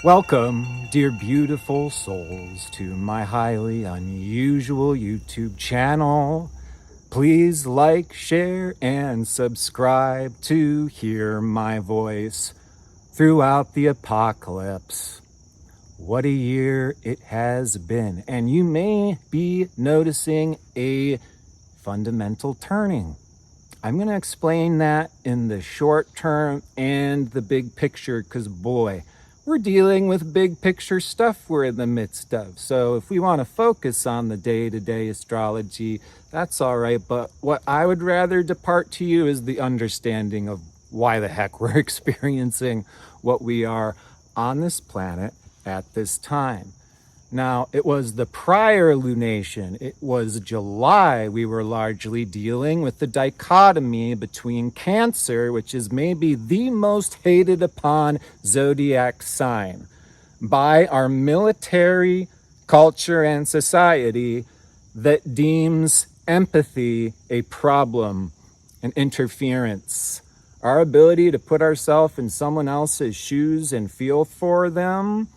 Welcome, dear beautiful souls, to my highly unusual YouTube channel. Please like, share, and subscribe to hear my voice throughout the apocalypse. What a year it has been, and you may be noticing a fundamental turning. I'm going to explain that in the short term and the big picture, because boy, we're dealing with big picture stuff we're in the midst of. So if we want to focus on the day-to-day astrology, that's all right. But what I would rather depart to you is the understanding of why the heck we're experiencing what we are on this planet at this time. Now, it was the prior lunation. It was July. We were largely dealing with the dichotomy between Cancer, which is maybe the most hated upon zodiac sign by our military culture and society that deems empathy a problem, an interference. Our ability to put ourselves in someone else's shoes and feel for them,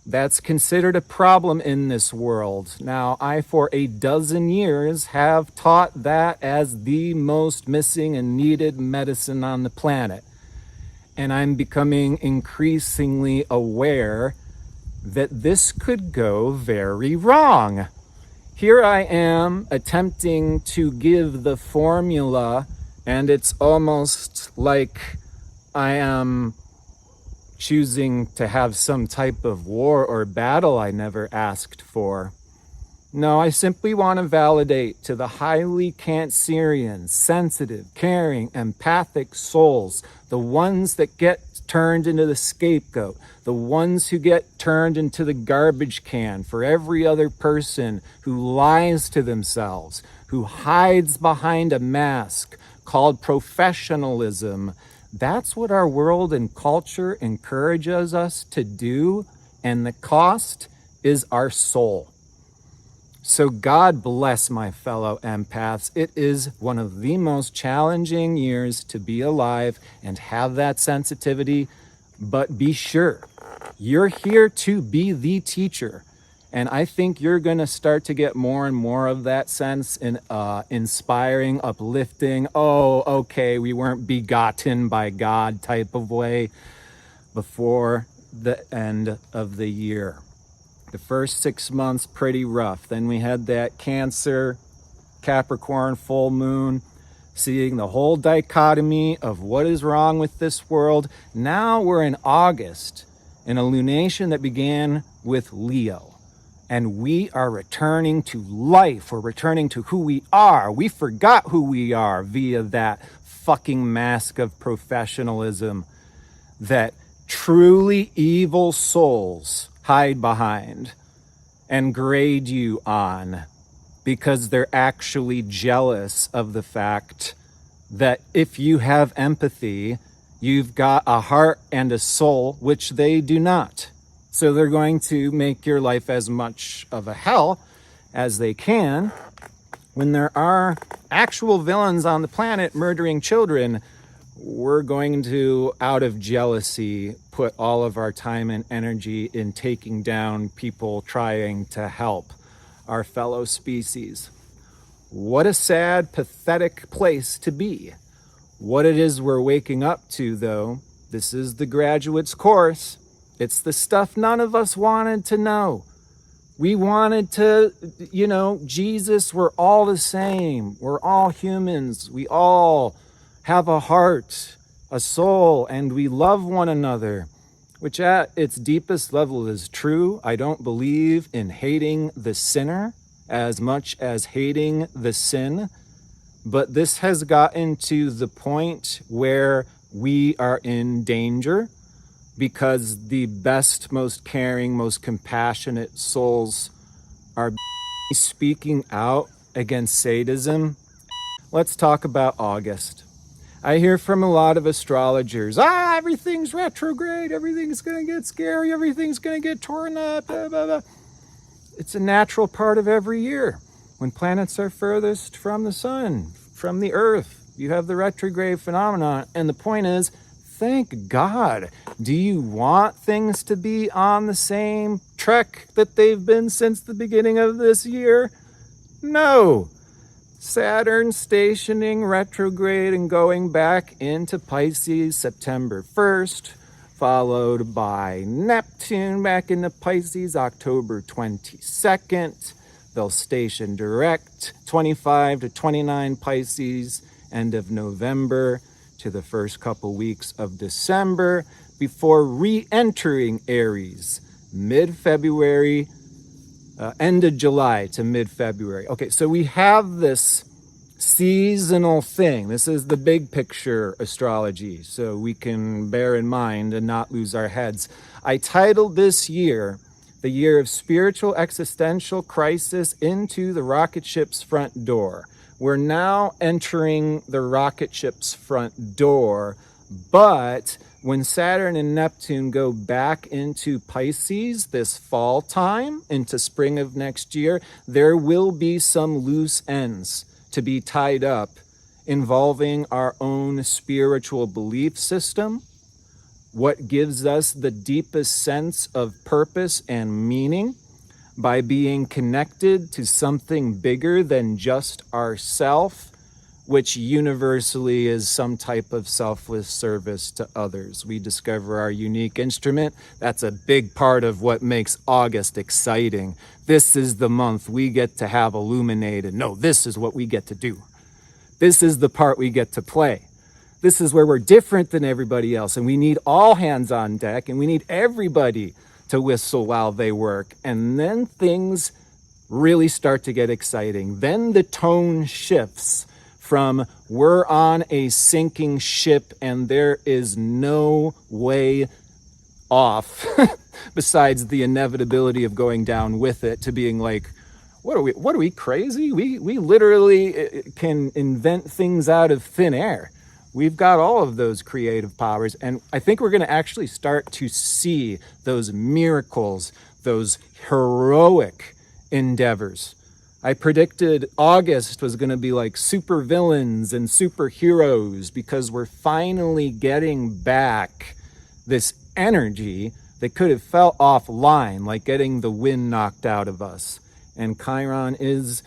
that's considered a problem in this world. Now, I, for a dozen years, have taught that as the most missing and needed medicine on the planet. And I'm becoming increasingly aware that this could go very wrong. Here I am attempting to give the formula, and it's almost like I am choosing to have some type of war or battle I never asked for. No, I simply want to validate to the highly Cancerian, sensitive, caring, empathic souls, the ones that get turned into the scapegoat, the ones who get turned into the garbage can for every other person who lies to themselves, who hides behind a mask called professionalism. That's what our world and culture encourages us to do, and the cost is our soul. So God bless my fellow empaths. It is one of the most challenging years to be alive and have that sensitivity, but be sure, you're here to be the teacher. And I think you're going to start to get more and more of that sense in inspiring, uplifting, oh, okay, we weren't begotten by God type of way before the end of the year. The first 6 months, pretty rough. Then we had that Cancer, Capricorn full moon, seeing the whole dichotomy of what is wrong with this world. Now we're in August, in a lunation that began with Leo. And we are returning to life. We're returning to who we are. We forgot who we are via that fucking mask of professionalism that truly evil souls hide behind and grade you on because they're actually jealous of the fact that if you have empathy, you've got a heart and a soul, which they do not. So they're going to make your life as much of a hell as they can. When there are actual villains on the planet murdering children, we're going to, out of jealousy, put all of our time and energy in taking down people trying to help our fellow species. What a sad, pathetic place to be. What it is we're waking up to, though, this is the graduate's course. It's the stuff none of us wanted to know. We wanted to, Jesus, we're all the same. We're all humans. We all have a heart, a soul, and we love one another, which at its deepest level is true. I don't believe in hating the sinner as much as hating the sin, but this has gotten to the point where we are in danger, because the best, most caring, most compassionate souls are speaking out against sadism. Let's talk about August. I hear from a lot of astrologers, everything's retrograde, everything's going to get scary, everything's going to get torn up, blah, blah, blah. It's a natural part of every year. When planets are furthest from the sun, from the earth, you have the retrograde phenomenon. And the point is, thank God Do you want things to be on the same trek that they've been since the beginning of this year? No. Saturn stationing retrograde and going back into Pisces September 1st, followed by Neptune back into Pisces October 22nd. They'll station direct 25 to 29 Pisces, end of November to the first couple weeks of December, before re-entering Aries mid-February, end of July to mid-February. Okay, so we have this seasonal thing. This is the big picture astrology, so we can bear in mind and not lose our heads. I titled this year, the year of spiritual existential crisis into the rocket ship's front door. We're now entering the rocket ship's front door, but when Saturn and Neptune go back into Pisces this fall time, into spring of next year, there will be some loose ends to be tied up involving our own spiritual belief system, what gives us the deepest sense of purpose and meaning by being connected to something bigger than just ourself, which universally is some type of selfless service to others. We discover our unique instrument. That's a big part of what makes August exciting. This is the month we get to have illuminated. No, this is what we get to do. This is the part we get to play. This is where we're different than everybody else, and we need all hands on deck, and we need everybody to whistle while they work. And then things really start to get exciting. Then the tone shifts from we're on a sinking ship and there is no way off besides the inevitability of going down with it, to being like, what are we crazy? We literally can invent things out of thin air. We've got all of those creative powers, and I think we're going to actually start to see those miracles, those heroic endeavors. I predicted August was going to be like supervillains and superheroes, because we're finally getting back this energy that could have felt offline, like getting the wind knocked out of us. And Chiron is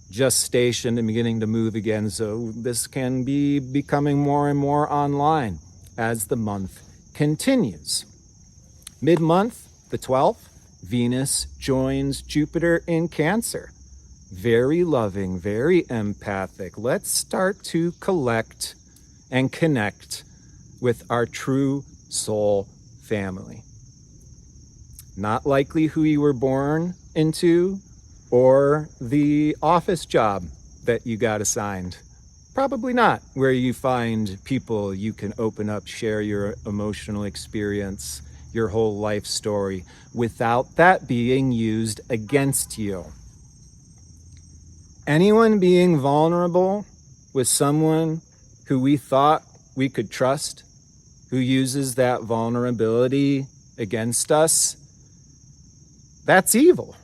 just stationed and beginning to move again, so this can be becoming more and more online as the month continues. Mid-month, the 12th, Venus joins Jupiter in Cancer. Very loving, very empathic. Let's start to collect and connect with our true soul family. Not likely who you were born into or the office job that you got assigned. Probably not where you find people you can open up, share your emotional experience, your whole life story, without that being used against you. Anyone being vulnerable with someone who we thought we could trust, who uses that vulnerability against us, that's evil.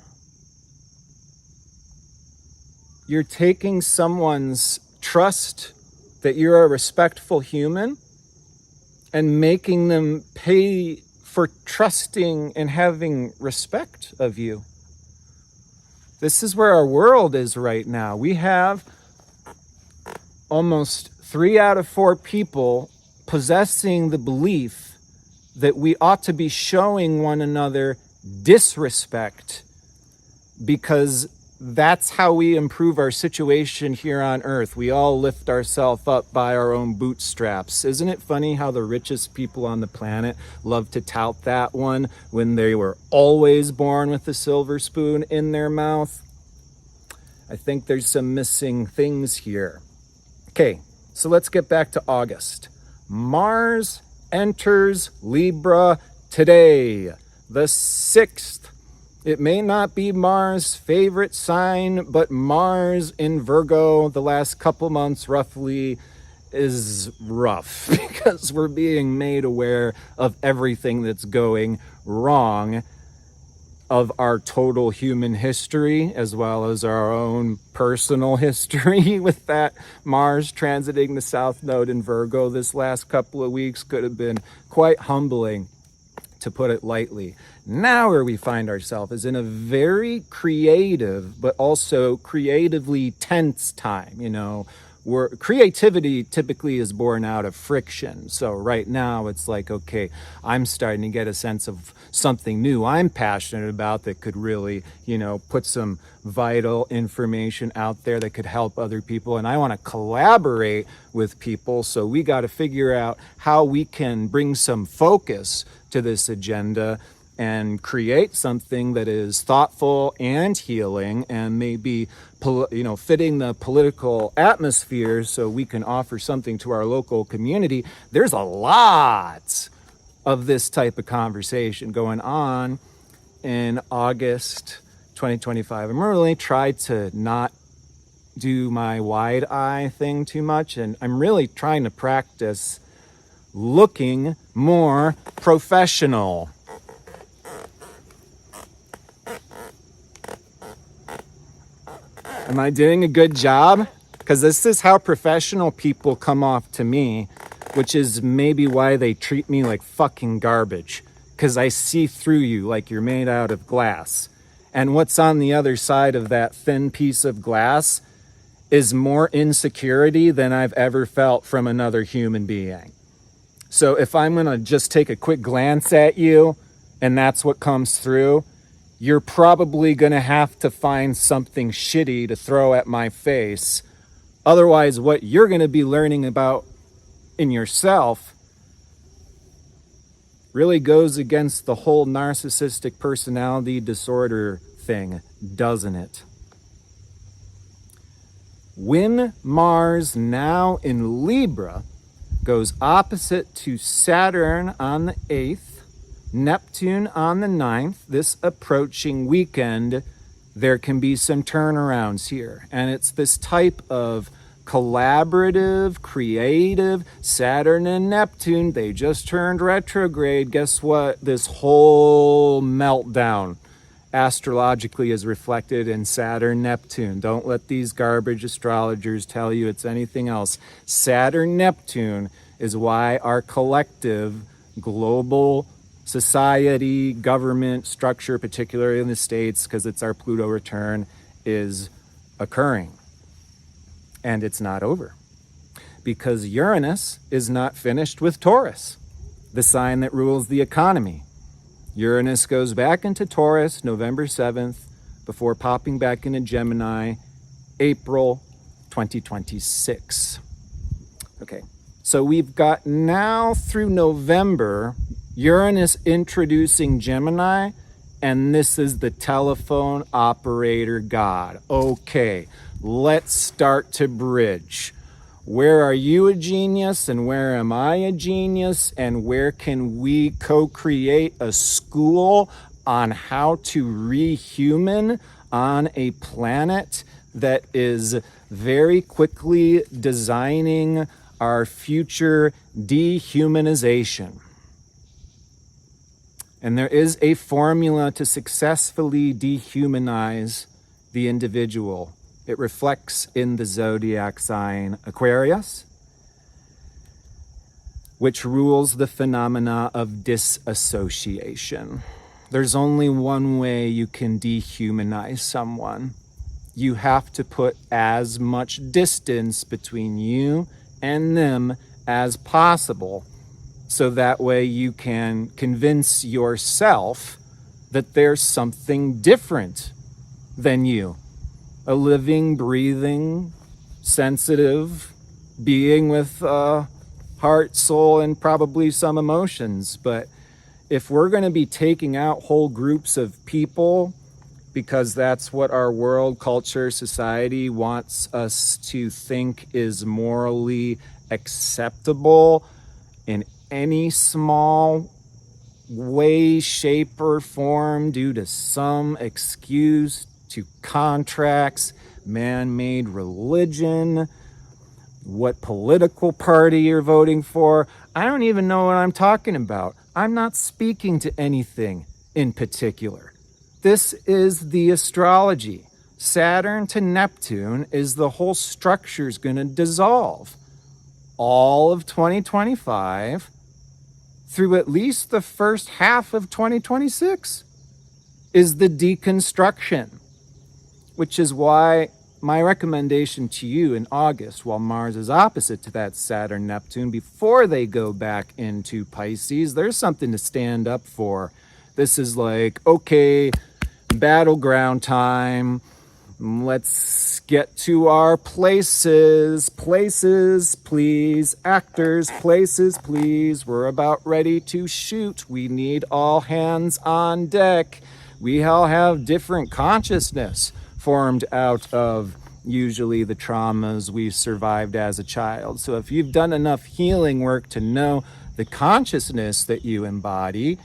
You're taking someone's trust that you're a respectful human and making them pay for trusting and having respect of you. This is where our world is right now. We have almost 3 out of 4 people possessing the belief that we ought to be showing one another disrespect, because that's how we improve our situation here on Earth. We all lift ourselves up by our own bootstraps. Isn't it funny how the richest people on the planet love to tout that one when they were always born with a silver spoon in their mouth? I think there's some missing things here. Okay, so let's get back to August. Mars enters Libra today, the 6th. It may not be Mars' favorite sign, but Mars in Virgo the last couple months roughly is rough because we're being made aware of everything that's going wrong of our total human history, as well as our own personal history with that Mars transiting the South Node in Virgo this last couple of weeks could have been quite humbling, to put it lightly. Now where we find ourselves is in a very creative, but also creatively tense time, where creativity typically is born out of friction. So right now it's like, okay, I'm starting to get a sense of something new I'm passionate about that could really, put some vital information out there that could help other people. And I want to collaborate with people. So we got to figure out how we can bring some focus to this agenda and create something that is thoughtful and healing and maybe fitting the political atmosphere so we can offer something to our local community. There's a lot of this type of conversation going on in August 2025. I'm really trying to not do my wide eye thing too much, and I'm really trying to practice looking more professional. Am I doing a good job? Because this is how professional people come off to me, which is maybe why they treat me like fucking garbage. Because I see through you like you're made out of glass. And what's on the other side of that thin piece of glass is more insecurity than I've ever felt from another human being. So if I'm going to just take a quick glance at you and that's what comes through, you're probably going to have to find something shitty to throw at my face. Otherwise, what you're going to be learning about in yourself really goes against the whole narcissistic personality disorder thing, doesn't it? When Mars, now in Libra, goes opposite to Saturn on the 8th, Neptune on the 9th, this approaching weekend, there can be some turnarounds here. And it's this type of collaborative, creative, Saturn and Neptune, they just turned retrograde. Guess what? This whole meltdown astrologically is reflected in Saturn, Neptune. Don't let these garbage astrologers tell you it's anything else. Saturn, Neptune is why our collective global society, government structure, particularly in the States, because it's our Pluto return, is occurring. And it's not over. Because Uranus is not finished with Taurus, the sign that rules the economy. Uranus goes back into Taurus November 7th before popping back into Gemini April 2026. Okay, so we've got now through November Uranus introducing Gemini, and this is the telephone operator god. Okay, let's start to bridge. Where are you a genius and where am I a genius, and where can we co-create a school on how to rehuman on a planet that is very quickly designing our future dehumanization? And there is a formula to successfully dehumanize the individual. It reflects in the zodiac sign Aquarius, which rules the phenomena of disassociation. There's only one way you can dehumanize someone. You have to put as much distance between you and them as possible, so that way you can convince yourself that there's something different than you. A living, breathing, sensitive being with heart, soul, and probably some emotions. But if we're going to be taking out whole groups of people because that's what our world, culture, society wants us to think is morally acceptable in any small way, shape, or form due to some excuse, to contracts, man-made religion, what political party you're voting for. I don't even know what I'm talking about. I'm not speaking to anything in particular. This is the astrology. Saturn to Neptune is the whole structure's going to dissolve. All of 2025 through at least the first half of 2026 is the deconstruction, which is why my recommendation to you in August, while Mars is opposite to that Saturn Neptune, before they go back into Pisces, there's something to stand up for. This is like, okay, battleground time. Let's get to our places. Places, please. Actors, places, please. We're about ready to shoot. We need all hands on deck. We all have different consciousness formed out of usually the traumas we survived as a child. So if you've done enough healing work to know the consciousness that you embody,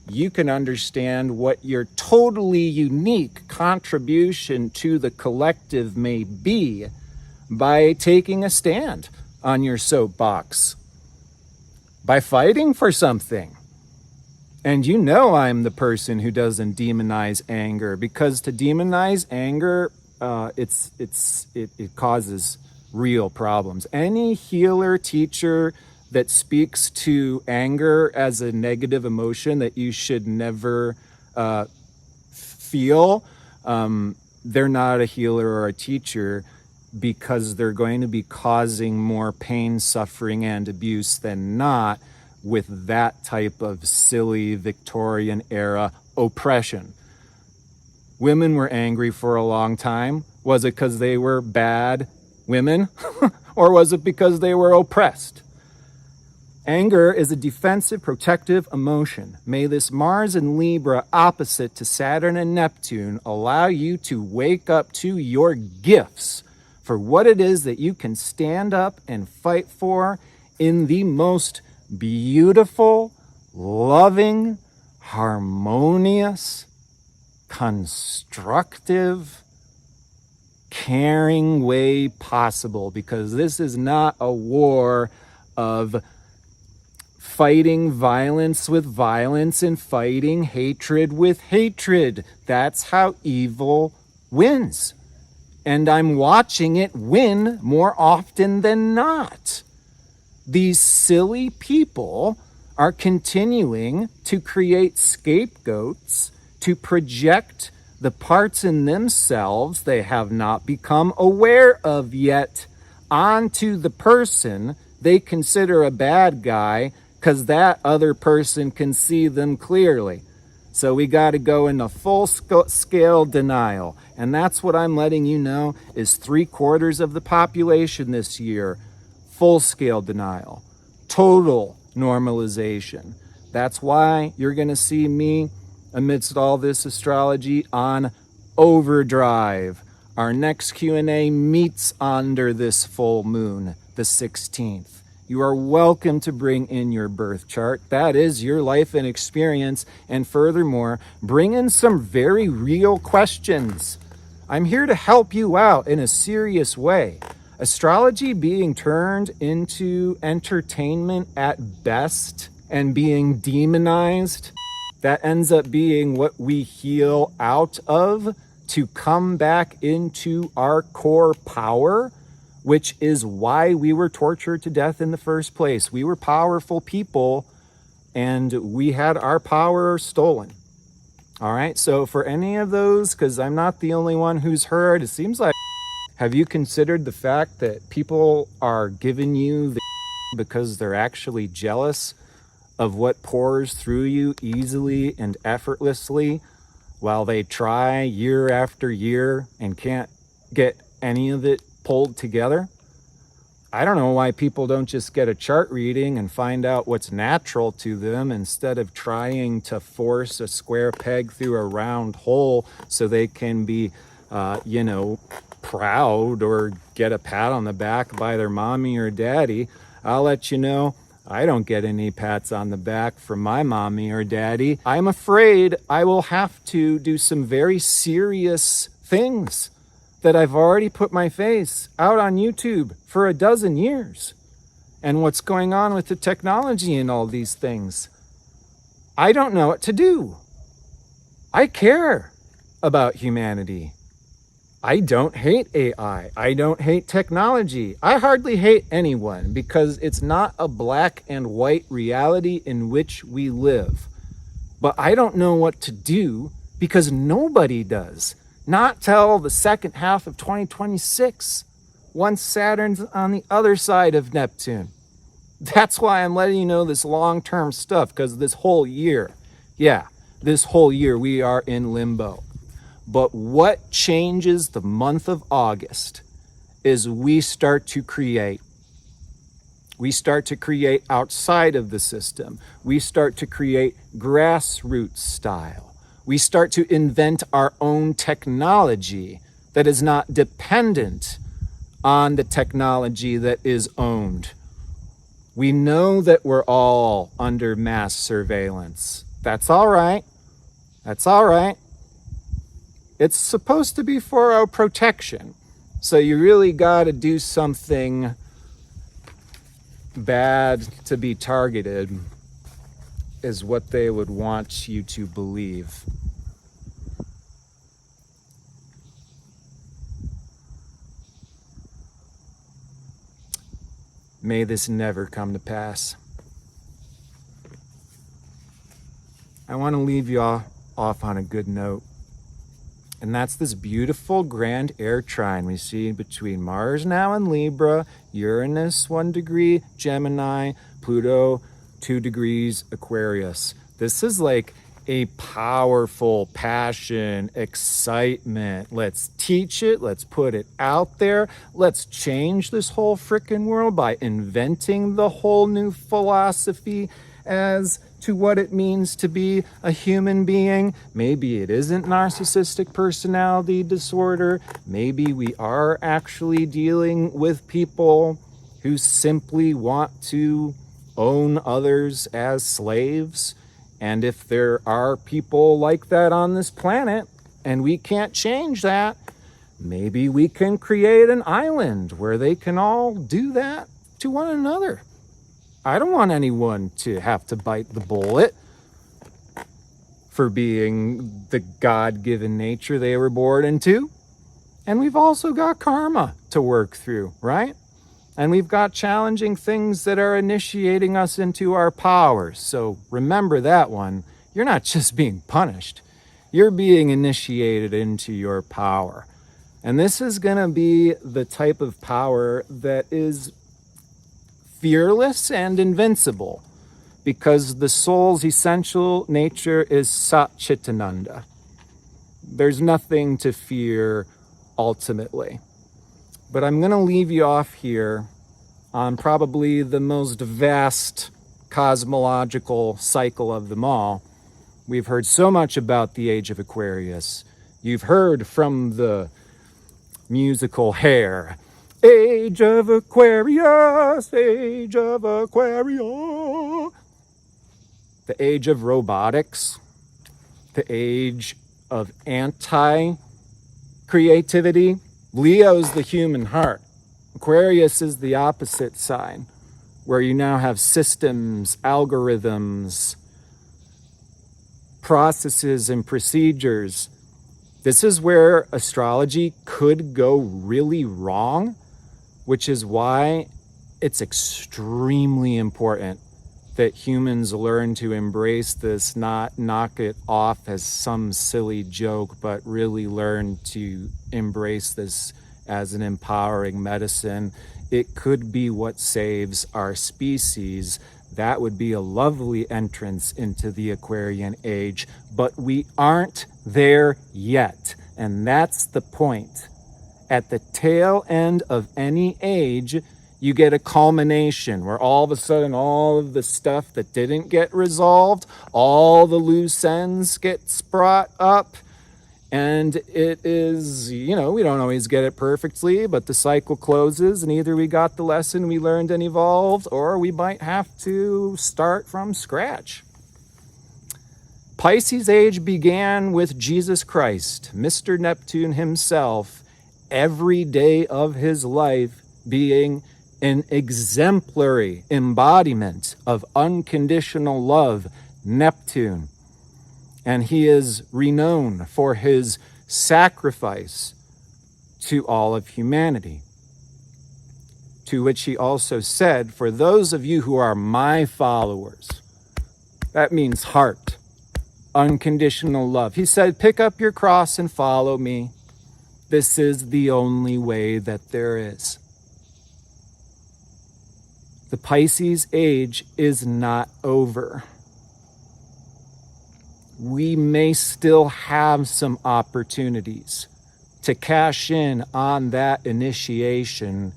you can understand what your totally unique contribution to the collective may be by taking a stand on your soapbox, by fighting for something. And you know I'm the person who doesn't demonize anger, because to demonize anger, it causes real problems. Any healer, teacher that speaks to anger as a negative emotion that you should never feel, they're not a healer or a teacher, because they're going to be causing more pain, suffering, and abuse than not with that type of silly Victorian era oppression. Women were angry for a long time. Was it because they were bad women? Or was it because they were oppressed? Anger is a defensive, protective emotion. May this Mars and Libra opposite to Saturn and Neptune allow you to wake up to your gifts for what it is that you can stand up and fight for in the most beautiful, loving, harmonious, constructive, caring way possible. Because this is not a war of fighting violence with violence and fighting hatred with hatred. That's how evil wins. And I'm watching it win more often than not. These silly people are continuing to create scapegoats to project the parts in themselves they have not become aware of yet onto the person they consider a bad guy, because that other person can see them clearly. So we got to go into full-scale denial. And that's what I'm letting you know is 3/4 of the population this year. Full-scale denial. Total normalization. That's why you're going to see me amidst all this astrology on overdrive. Our next Q&A meets under this full moon, the 16th. You are welcome to bring in your birth chart. That is your life and experience. And furthermore, bring in some very real questions. I'm here to help you out in a serious way. Astrology being turned into entertainment at best and being demonized, that ends up being what we heal out of to come back into our core power, which is why we were tortured to death in the first place. We were powerful people and we had our power stolen. All right, so for any of those, because I'm not the only one who's heard, it seems like, have you considered the fact that people are giving you the because they're actually jealous of what pours through you easily and effortlessly, while they try year after year and can't get any of it pulled together? I don't know why people don't just get a chart reading and find out what's natural to them instead of trying to force a square peg through a round hole so they can be, proud or get a pat on the back by their mommy or daddy. I'll let you know, I don't get any pats on the back from my mommy or daddy. I'm afraid I will have to do some very serious things that I've already put my face out on YouTube for a dozen years. And what's going on with the technology and all these things, I don't know what to do. I care. about humanity. I don't hate AI. I don't hate technology. I hardly hate anyone because it's not a black and white reality in which we live. But I don't know what to do because nobody does. Not till the second half of 2026, once Saturn's on the other side of Neptune. That's why I'm letting you know this long-term stuff, because this whole year, this whole year we are in limbo. But what changes the month of August is we start to create. We start to create outside of the system. We start to create grassroots style. We start to invent our own technology that is not dependent on the technology that is owned. We know that we're all under mass surveillance. That's all right. That's all right. It's supposed to be for our protection. So you really got to do something bad to be targeted, is what they would want you to believe. May this never come to pass. I want to leave you off on a good note. And that's this beautiful grand air trine we see between Mars now in Libra, Uranus 1 degree Gemini, Pluto 2 degrees Aquarius. This is like a powerful passion, excitement. Let's teach it. Let's put it out there. Let's change this whole frickin' world by inventing the whole new philosophy as to what it means to be a human being. Maybe it isn't narcissistic personality disorder. Maybe we are actually dealing with people who simply want to own others as slaves. And if there are people like that on this planet and we can't change that, maybe we can create an island where they can all do that to one another. I don't want anyone to have to bite the bullet for being the God-given nature they were born into. And we've also got karma to work through, right? And we've got challenging things that are initiating us into our powers. So remember that one. You're not just being punished. You're being initiated into your power. And this is going to be the type of power that is fearless and invincible, because the soul's essential nature is Sat Chitananda. There's nothing to fear ultimately. But I'm going to leave you off here on probably the most vast cosmological cycle of them all. We've heard so much about the Age of Aquarius. You've heard from the musical Hair, Age of Aquarius, Age of Aquarius. The age of robotics, the age of anti-creativity. Leo's the human heart. Aquarius is the opposite sign, where you now have systems, algorithms, processes, and procedures. This is where astrology could go really wrong, which is why it's extremely important that humans learn to embrace this, not knock it off as some silly joke, but really learn to embrace this as an empowering medicine. It could be what saves our species. That would be a lovely entrance into the Aquarian Age, but we aren't there yet. And that's the point. At the tail end of any age, you get a culmination where all of a sudden all of the stuff that didn't get resolved, all the loose ends gets brought up. And it is, we don't always get it perfectly, but the cycle closes and either we got the lesson we learned and evolved, or we might have to start from scratch. Pisces age began with Jesus Christ, Mr. Neptune himself, every day of his life being an exemplary embodiment of unconditional love, Neptune. And he is renowned for his sacrifice to all of humanity. To which he also said, for those of you who are my followers, that means heart, unconditional love. He said, pick up your cross and follow me. This is the only way that there is. The Pisces age is not over. We may still have some opportunities to cash in on that initiation,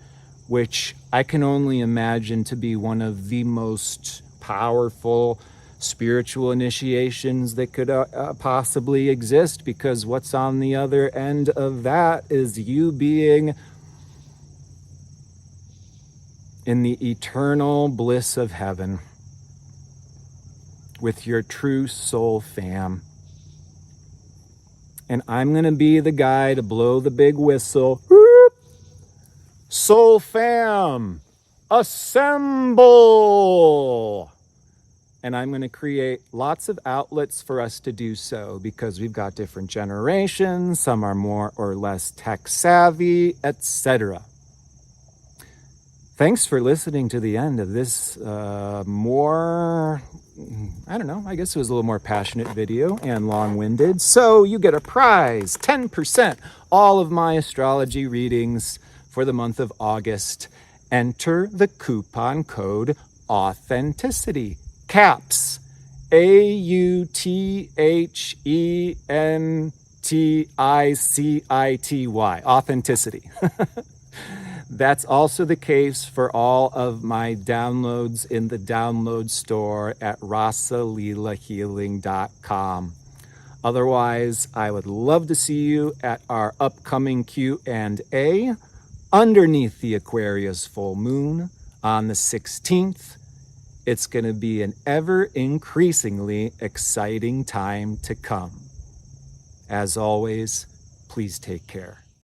which I can only imagine to be one of the most powerful spiritual initiations that could possibly exist, because what's on the other end of that is you being in the eternal bliss of heaven with your true soul fam. And I'm going to be the guy to blow the big whistle. Soul fam, assemble! And I'm going to create lots of outlets for us to do so, because we've got different generations. Some are more or less tech savvy, etc. Thanks for listening to the end of this more, I don't know, I guess it was a little more passionate video and long-winded. So you get a prize, 10%, all of my astrology readings for the month of August. Enter the coupon code AUTHENTICITY, caps, AUTHENTICITY, authenticity. That's also the case for all of my downloads in the download store at rasalilahealing.com. Otherwise, I would love to see you at our upcoming Q&A underneath the Aquarius full moon on the 16th. It's going to be an ever increasingly exciting time to come. As always, please take care.